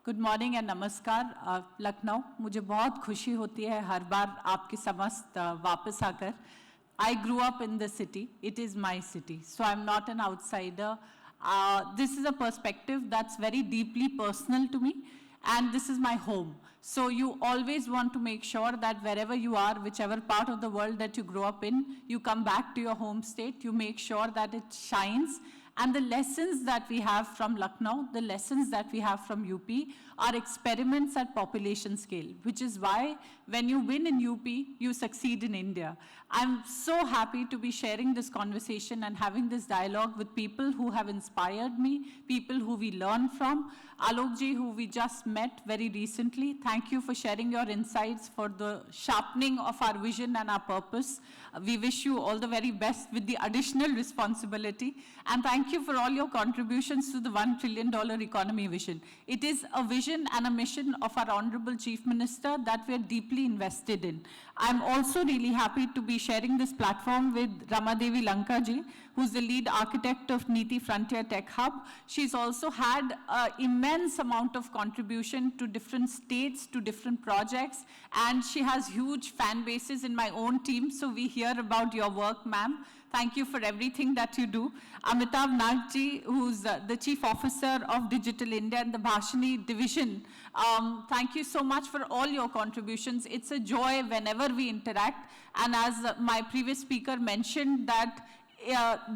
Good morning and नमस्कार लखनऊ। मुझे बहुत खुशी होती है हर बार आपके समस्त वापस आकर। I grew up in the city. It is my city. So I'm not an outsider. This is a perspective that's very deeply personal to me, and this is my home. So you always want to make sure that wherever you are, whichever part of the world that you grow up in, you come back to your home state, you make sure that it shines. And the lessons that we have from Lucknow, the lessons that we have from UP are experiments at population scale, which is why when you win in UP, you succeed in India. I'm so happy to be sharing this conversation and having this dialogue with people who have inspired me, people who we learn from. Alok ji, who we just met very recently, thank you for sharing your insights, for the sharpening of our vision and our purpose. We wish you all the very best with the additional responsibility. And thank you for all your contributions to the $1 trillion economy vision. It is a vision and a mission of our Honorable Chief Minister that we are deeply invested in. I'm also really happy to be sharing this platform with Ramadevi Lanka ji, who's the lead architect of Niti Frontier Tech Hub. She's also had an immense amount of contribution to different states, to different projects, and she has huge fan bases in my own team, so we hear about your work, ma'am. Thank you for everything that you do. Amitav Nagji, who's the Chief Officer of Digital India and the Bhashini Division, thank you so much for all your contributions. It's a joy whenever we interact. And as my previous speaker mentioned, that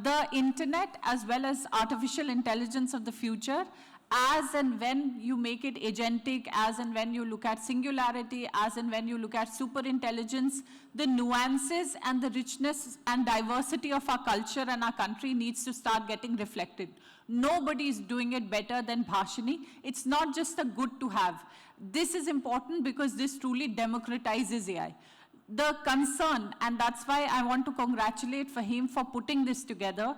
the internet as well as artificial intelligence of the future, as and when you make it agentic, as and when you look at singularity, as and when you look at super intelligence, the nuances and the richness and diversity of our culture and our country needs to start getting reflected. Nobody is doing it better than Bhashini. It's not just a good to have. This is important because this truly democratizes AI. The concern, and that's why I want to congratulate Fahim for putting this together,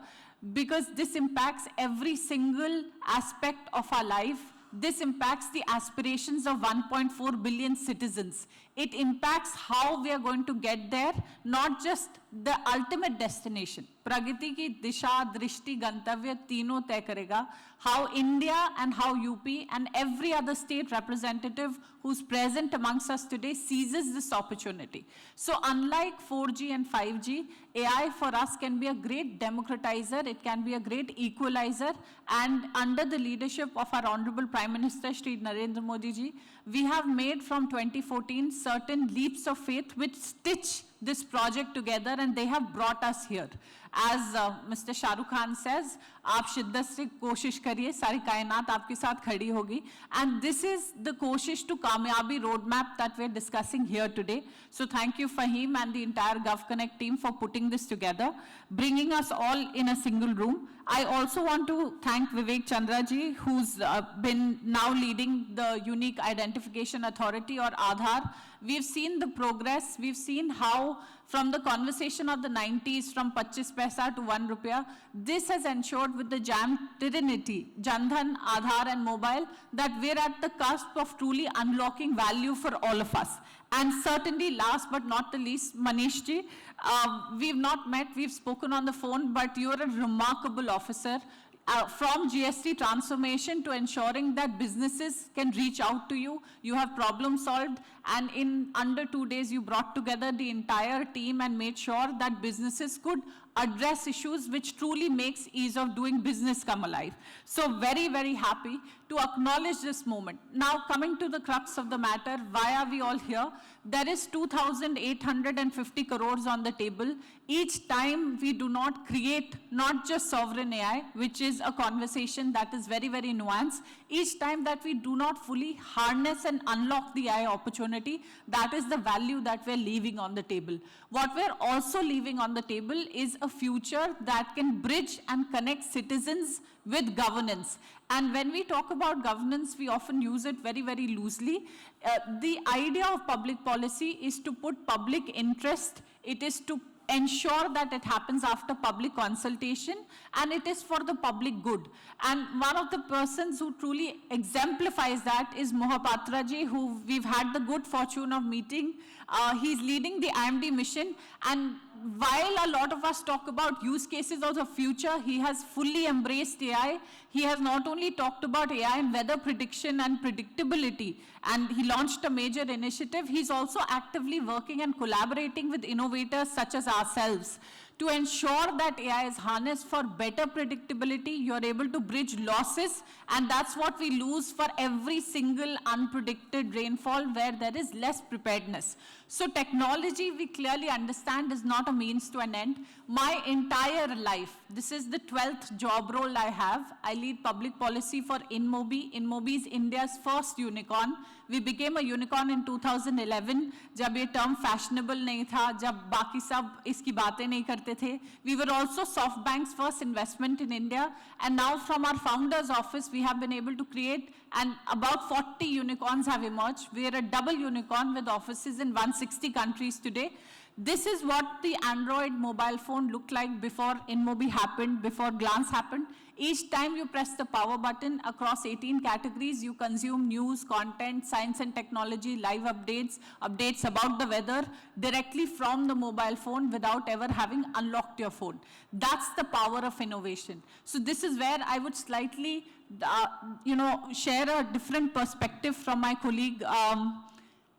because this impacts every single aspect of our life. This impacts the aspirations of 1.4 billion citizens. It impacts how we are going to get there, not just the ultimate destination. Pragati ki disha, drishti, gantavya, तीनों तय करेगा. How India and how UP and every other state representative who's present amongst us today seizes this opportunity. So unlike 4G and 5G, AI for us can be a great democratizer, it can be a great equalizer, and under the leadership of our Honorable Prime Minister Shri Narendra Modi ji, we have made from 2014 certain leaps of faith which stitch this project together, and they have brought us here. As Mr. Shah Rukh Khan says, आप शिद्दत से कोशिश करिए, सारी कायनात आपके साथ खड़ी होगी. And this is the कोशिश to कामयाबी roadmap that we're discussing here today. So thank you, Fahim, and the entire GovConnect team for putting this together, bringing us all in a single room. I also want to thank Vivek Chandra ji, who's been now leading the Unique Identification Authority, or Aadhaar. We've seen the progress. We've seen how from the conversation of the 90s, from 25 paisa to 1 rupaya, this has ensured with the JAM Trinity, Jan Dhan, Aadhaar and mobile, that we're at the cusp of truly unlocking value for all of us. And certainly, last but not the least, Manish ji, we've not met, we've spoken on the phone, but you're a remarkable officer. From GST transformation to ensuring that businesses can reach out to you, you have problem solved, and in under 2 days you brought together the entire team and made sure that businesses could address issues which truly makes ease of doing business come alive. So very, very happy to acknowledge this moment. Now coming to the crux of the matter, why are we all here? There is 2,850 crores on the table. Each time we do not create not just sovereign AI, which is a conversation that is very, very nuanced. Each time that we do not fully harness and unlock the AI opportunity, that is the value that we're leaving on the table. What we're also leaving on the table is a future that can bridge and connect citizens with governance. And when we talk about governance, we often use it very, very loosely. The idea of public policy is to put public interest, it is to ensure that it happens after public consultation and it is for the public good. And one of the persons who truly exemplifies that is Mohapatra ji, who we've had the good fortune of meeting. He's leading the IMD mission, and while a lot of us talk about use cases of the future, he has fully embraced AI. He has not only talked about AI in weather prediction and predictability, and he launched a major initiative, he's also actively working and collaborating with innovators such as ourselves to ensure that AI is harnessed for better predictability. You're able to bridge losses, and that's what we lose for every single unpredicted rainfall where there is less preparedness. So technology, we clearly understand, is not a means to an end. My entire life, this is the 12th job role I have. I lead public policy for InMobi. InMobi is India's first unicorn. We became a unicorn in 2011, जब ये term fashionable नहीं था, जब बाकी सब इसकी बातें नहीं करते थे. We were also SoftBank's first investment in India, and now from our founder's office, we have been able to create, and about 40 unicorns have emerged. We are a double unicorn with offices in 160 countries today. This is what the Android mobile phone looked like before InMobi happened, before Glance happened. Each time you press the power button across 18 categories, you consume news, content, science and technology, live updates, updates about the weather directly from the mobile phone without ever having unlocked your phone. That's the power of innovation. So this is where I would slightly, share a different perspective from my colleague.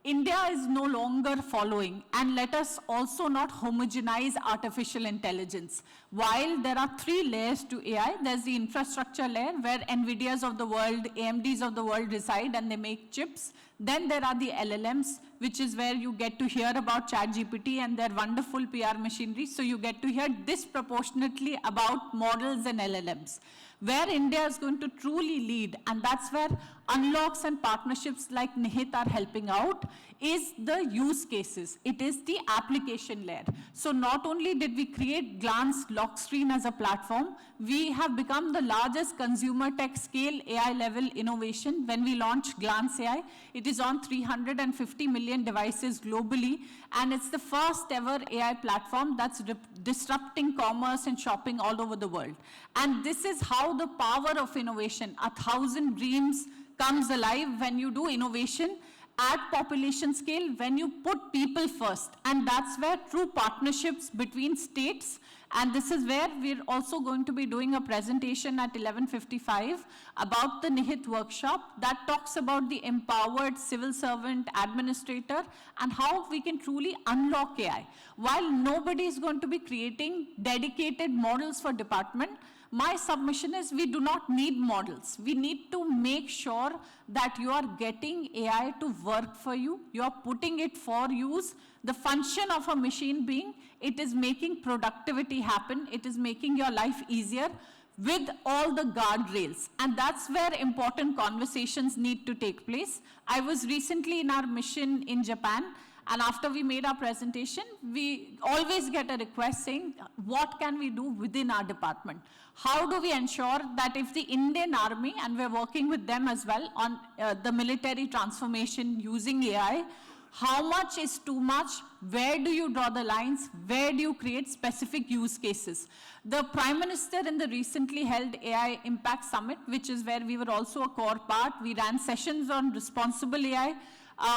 India is no longer following, and let us also not homogenize artificial intelligence. While there are 3 layers to AI, there's the infrastructure layer where NVIDIAs of the world, AMDs of the world reside and they make chips. Then there are the LLMs, which is where you get to hear about ChatGPT and their wonderful PR machinery. So you get to hear disproportionately about models and LLMs. Where India is going to truly lead, and that's where unlocks and partnerships like Nihit are helping out, is the use cases. It is the application layer. So not only did we create Glance Lockscreen as a platform, we have become the largest consumer tech scale AI level innovation when we launched Glance AI. It is on 350 million devices globally, and it's the first ever AI platform that's disrupting commerce and shopping all over the world. And this is how the power of innovation, 1,000 dreams comes alive when you do innovation at population scale, when you put people first. And that's where true partnerships between states, and this is where we're also going to be doing a presentation at 11:55 about the Nihit workshop that talks about the empowered civil servant administrator and how we can truly unlock AI. While nobody is going to be creating dedicated models for department, my submission is we do not need models. We need to make sure that you are getting AI to work for you. You are putting it for use. The function of a machine being, it is making productivity happen. It is making your life easier with all the guardrails. And that's where important conversations need to take place. I was recently in our mission in Japan, and after we made our presentation, we always get a request saying, what can we do within our department? How do we ensure that if the Indian Army, and we're working with them as well on the military transformation using AI, how much is too much? Where do you draw the lines? Where do you create specific use cases? The Prime Minister in the recently held AI Impact Summit, which is where we were also a core part, we ran sessions on responsible AI.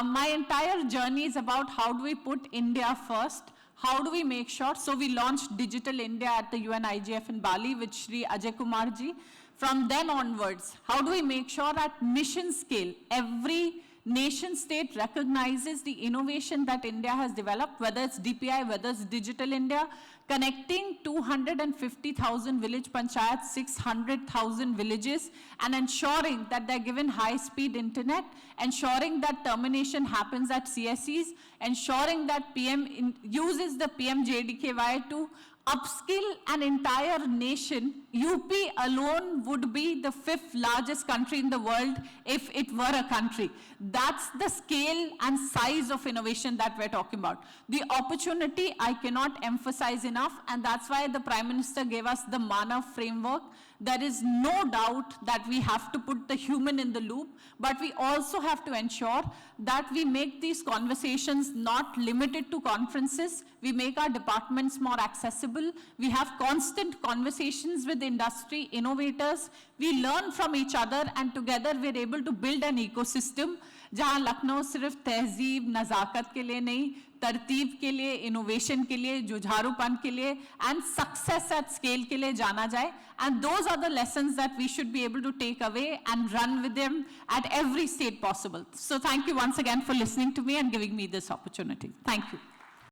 My entire journey is about how do we put India first? How do we make sure? So we launched Digital India at the UN IGF in Bali with Shri Ajay Kumar ji. From then onwards, how do we make sure at mission scale, every nation state recognizes the innovation that India has developed, whether it's DPI, whether it's Digital India, connecting 250,000 village panchayats, 600,000 villages, and ensuring that they're given high-speed internet, ensuring that termination happens at CSEs, ensuring that PM uses the PMJDKY to upskill an entire nation. UP alone would be the 5th largest country in the world if it were a country. That's the scale and size of innovation that we're talking about. The opportunity I cannot emphasize enough, and that's why the Prime Minister gave us the MANAV framework. There is no doubt that we have to put the human in the loop, but we also have to ensure that we make these conversations not limited to conferences. We make our departments more accessible. We have constant conversations with industry innovators. We learn from each other, and together we're able to build an ecosystem जहाँ लखनऊ सिर्फ तहजीब नज़ाकत के लिए नहीं, तरतीब के लिए, innovation के लिए, जुझारूपन के लिए, and success at scale के लिए जाना जाए. And those are the lessons that we should be able to take away and run with them at every state possible. So thank you once again for listening to me and giving me this opportunity. Thank you.